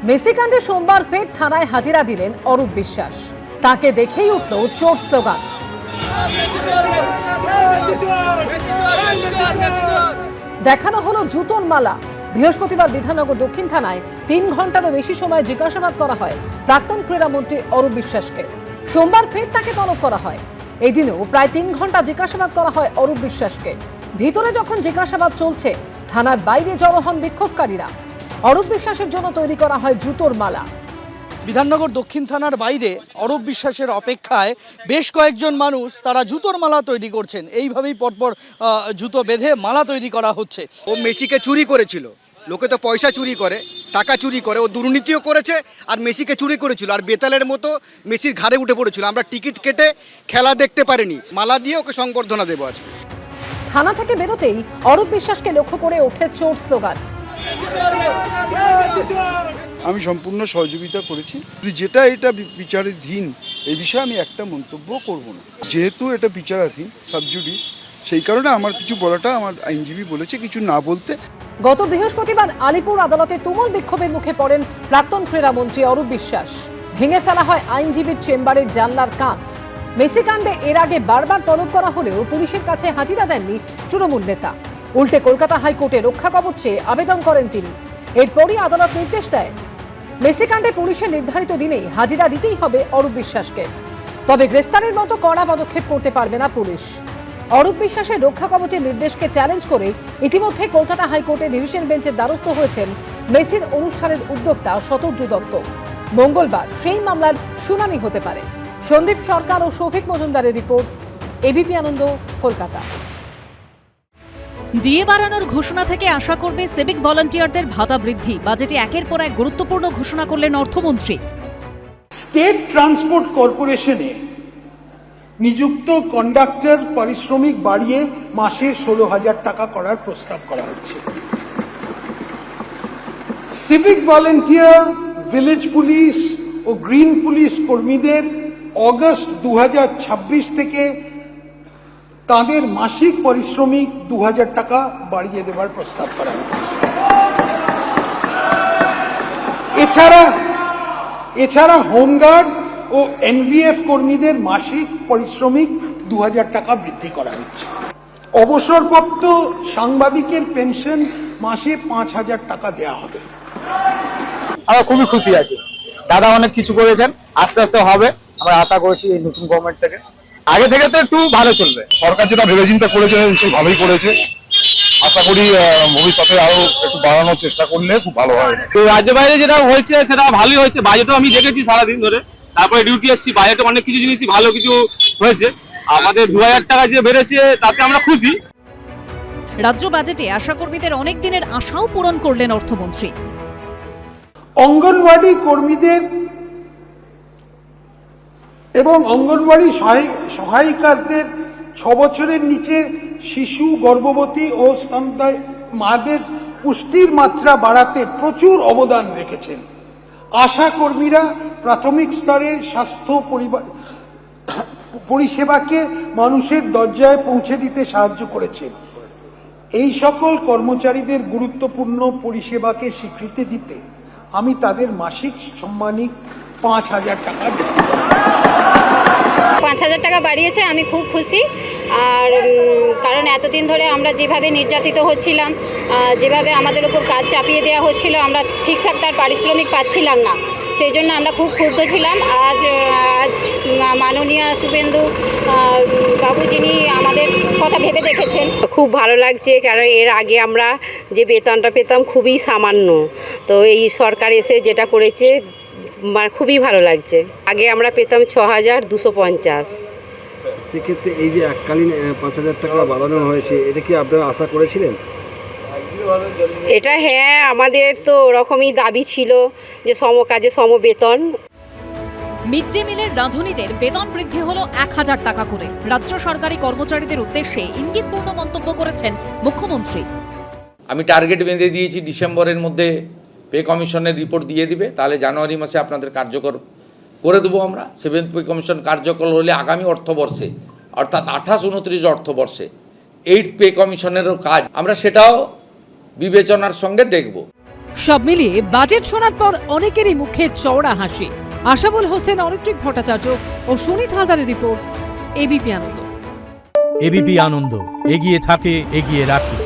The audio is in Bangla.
মেসিকাণ্ডে সোমবার ফের থানায় হাজিরা দিলেন অরূপ বিশ্বাস। তাকে দেখেই উঠল চোর স্লোগান। দেখানো হলো জুতোর মালা। বৃহস্পতিবার বিধাননগর দক্ষিণ থানায় 3 ঘন্টারও বেশি সময় জিজ্ঞাসাবাদ করা হয় প্রাক্তন ক্রীড়ামন্ত্রী অরূপ বিশ্বাসকে। সোমবার ফের তাকে তলব করা হয়। এই দিনেও প্রায় 3 ঘন্টা জিজ্ঞাসাবাদ করা হয় অরূপ বিশ্বাসকে। ভিতরে যখন জিজ্ঞাসাবাদ চলছে, থানার বাইরে জড়ো হন বিক্ষোভকারীরা। অরূপ বিশ্বাসের জন্য তৈরি করা হয় জুতোর মালা। বিধাননগর দক্ষিণ থানার বাইরে অরূপ বিশ্বাসের অপেক্ষায় বেশ কয়েকজন মানুষ তারা জুতোর মালা তৈরি করছেন। এইভাবেই পরপর জুতো বেঁধে মালা তৈরি করা হচ্ছে। ও মেসিকে চুরি করেছিল, লোকে তো পয়সা চুরি করে, টাকা চুরি করে, ও দুর্নীতিও করেছে আর মেসিকে চুরি করেছিল, আর বেতালের মতো মেসির ঘাড়ে উঠে পড়েছিল। আমরা টিকিট কেটে খেলা দেখতে পারিনি, মালা দিয়ে ওকে সংবর্ধনা দেবো আজকে। থানা থেকে বেরোতেই অরূপ বিশ্বাসকে লক্ষ্য করে ওঠে চোর স্লোগান। আমি সম্পূর্ণ সহযোগিতা করেছি, যেটা এটা বিচারাধীন এই বিষয়ে আমি একটা মন্তব্য করব না। যেহেতু এটা বিচারাধীন সাবজুডিস, সেই কারণে আমার কিছু বলাটা আমার আইনজীবী বলেছে কিছু না বলতে। গত বৃহস্পতিবার আলিপুর আদালতে তুমুল বিক্ষোভের মুখে পড়েন প্রাক্তন ক্রীড়ামন্ত্রী অরূপ বিশ্বাস। ভেঙে ফেলা হয় আইনজীবীর চেম্বারের জানলার কাঁচ। মেসি কাণ্ডে এর আগে বারবার তলব করা হলেও পুলিশের কাছে হাজিরা দেননি তৃণমূল নেতা। উল্টে কলকাতা হাইকোর্টে রক্ষা কবচ চেয়ে আবেদন করেন তিনি। এরপরই আদালত নির্দেশ দেয়, মেসি কাণ্ডে পুলিশের নির্ধারিত দিনেই হাজিরা দিতেই হবে অরূপ বিশ্বাসকে। তবে গ্রেফতারের মতো কড়া পদক্ষেপ করতে পারবে না পুলিশ। অরূপ বিশ্বাসের রক্ষা কবচের নির্দেশকে চ্যালেঞ্জ করে ইতিমধ্যে কলকাতা হাইকোর্টে ডিভিশন বেঞ্চের দ্বারস্থ হয়েছেন মেসির অনুষ্ঠানের উদ্যোক্তা শতদ্রু দত্ত। মঙ্গলবার সেই মামলার শুনানি হতে পারে। সন্দীপ সরকার ও শৌভিক মজুমদারের রিপোর্ট, এবিপি আনন্দ, কলকাতা। ডিএ বাড়ানোর ঘোষণা থেকে আশা করবে সিভিক ভলান্টিয়ারদের ভাতা বৃদ্ধি। বাজেটে একের পর এক গুরুত্বপূর্ণ ঘোষণা করলেন অর্থমন্ত্রী। স্টেট ট্রান্সপোর্ট কর্পোরেশনে নিযুক্ত কন্ডাক্টর পারিশ্রমিক বাড়িয়ে মাসে 16,000 টাকা করার প্রস্তাব করা হচ্ছে। সিভিক ভলান্টিয়ার, ভিলেজ পুলিশ ও গ্রিন পুলিশ কর্মীদের অগস্ট 2026 থেকে তাদের মাসিক পারিশ্রমিক 2,000 টাকা বাড়িয়ে দেওয়ার প্রস্তাব করা হচ্ছে। এছাড়া হোমগার্ড ও এনভিএফ কর্মীদের মাসিক পারিশ্রমিক 2,000 টাকা বৃদ্ধি করা হচ্ছে। অবসরপ্রাপ্ত সাংবাদিকের পেনশন মাসে 5,000 টাকা দেওয়া হবে। আমরা খুবই খুশি আছি, দাদা অনেক কিছু করেছেন, আস্তে আস্তে হবে, আমরা আশা করছি এই নতুন গভর্নমেন্ট থেকে। আগে থেকে তো একটু ভালো চলবে, সরকার যেটা ভেবেচিন্তা করেছে সেই ভালোই করেছে। আশা করি ভবিষ্যতে আরো একটু বাড়ানোর চেষ্টা করলে খুব ভালো হয়। তো রাজ্য বাইরে যেটা হয়েছে সেটা ভালোই হয়েছে। বাজেটও আমি দেখেছি সারাদিন ধরে, তারপরে ডিউটি এসেছি, বাজেটে অনেক কিছু জিনিসই ভালো কিছু হয়েছে। আমাদের 2,000 টাকা যে বেড়েছে তাতে আমরা খুশি। রাজ্য বাজেটে আশাকর্মীদের অনেক দিনের আশাও পূরণ করলেন অর্থমন্ত্রী। অঙ্গনওয়াড়ি কর্মীদের এবং অঙ্গনওয়াড়ি সহায়িকাদের 6 বছরের নিচে শিশু, গর্ভবতী ও স্তন্যদায়ী মাদের পুষ্টির মাত্রা বাড়াতে প্রচুর অবদান রেখেছেন। আশা কর্মীরা প্রাথমিক স্তরে স্বাস্থ্য পরিষেবাকে মানুষের দরজায় পৌঁছে দিতে সাহায্য করেছেন। এই সকল কর্মচারীদের গুরুত্বপূর্ণ পরিষেবাকে স্বীকৃতি দিতে আমি তাদের মাসিক সম্মানিক 5,000 টাকা দেব। 5,000 টাকা বাড়িয়েছে, আমি খুব খুশি। আর কারণ এতদিন ধরে আমরা যেভাবে নির্যাতিত হচ্ছিলাম, যেভাবে আমাদের ওপর কাজ চাপিয়ে দেওয়া হচ্ছিল, আমরা ঠিকঠাক তার পারিশ্রমিক পাচ্ছিলাম না। সেই জন্য আমরা খুব ক্ষুব্ধ ছিলাম। আজ মাননীয় শুভেন্দু বাবু, যিনি আমাদের কথা ভেবে দেখেছেন, খুব ভালো লাগছে। কারণ এর আগে আমরা যে বেতনটা পেতাম খুবই সামান্য, তো এই সরকার এসে যেটা করেছে খুবই ভালো লাগছে। আগে আমরা পেতাম 6,250। সেক্ষেত্রে এই যে এককালীন 5,000 টাকা বাড়ানো হয়েছে, এটা কি আপনারা আশা করেছিলেন? এটা হ্যাঁ, আমাদের তো ওরকমই দাবি ছিল যে সম কাজে সম বেতন। মিড ডে মিলের রাঁধুনিদের বেতন বৃদ্ধি হলো 1,000 টাকা করে। রাজ্য সরকারি কর্মচারীদের উদ্দেশ্যে ইঙ্গিতপূর্ণ মন্তব্য করেছেন মুখ্যমন্ত্রী। আমি টার্গেট বেঁধে দিয়েছি, ডিসেম্বরের মধ্যে পে কমিশনের রিপোর্ট দিয়ে দিবে, তাহলে জানুয়ারি মাসে আপনাদের কার্যকর করে দেবো আমরা। 7th পে কমিশন কার্যকর হলে আগামী অর্থবর্ষে, অর্থাৎ 28-29 অর্থবর্ষে 8th পে কমিশনেরও কাজ আমরা সেটাও বিবেচনার সঙ্গে দেখব। সব মিলিয়ে বাজেট শোনার পর অনেকেরই মুখে চওড়া হাসি। আশাবুল হোসেন, অরিত্রিক ভট্টাচার্য ও সুনীত হালদারের রিপোর্ট, এবিপি আনন্দ। এবিপি আনন্দ, এগিয়ে থাকে, এগিয়ে রাখে।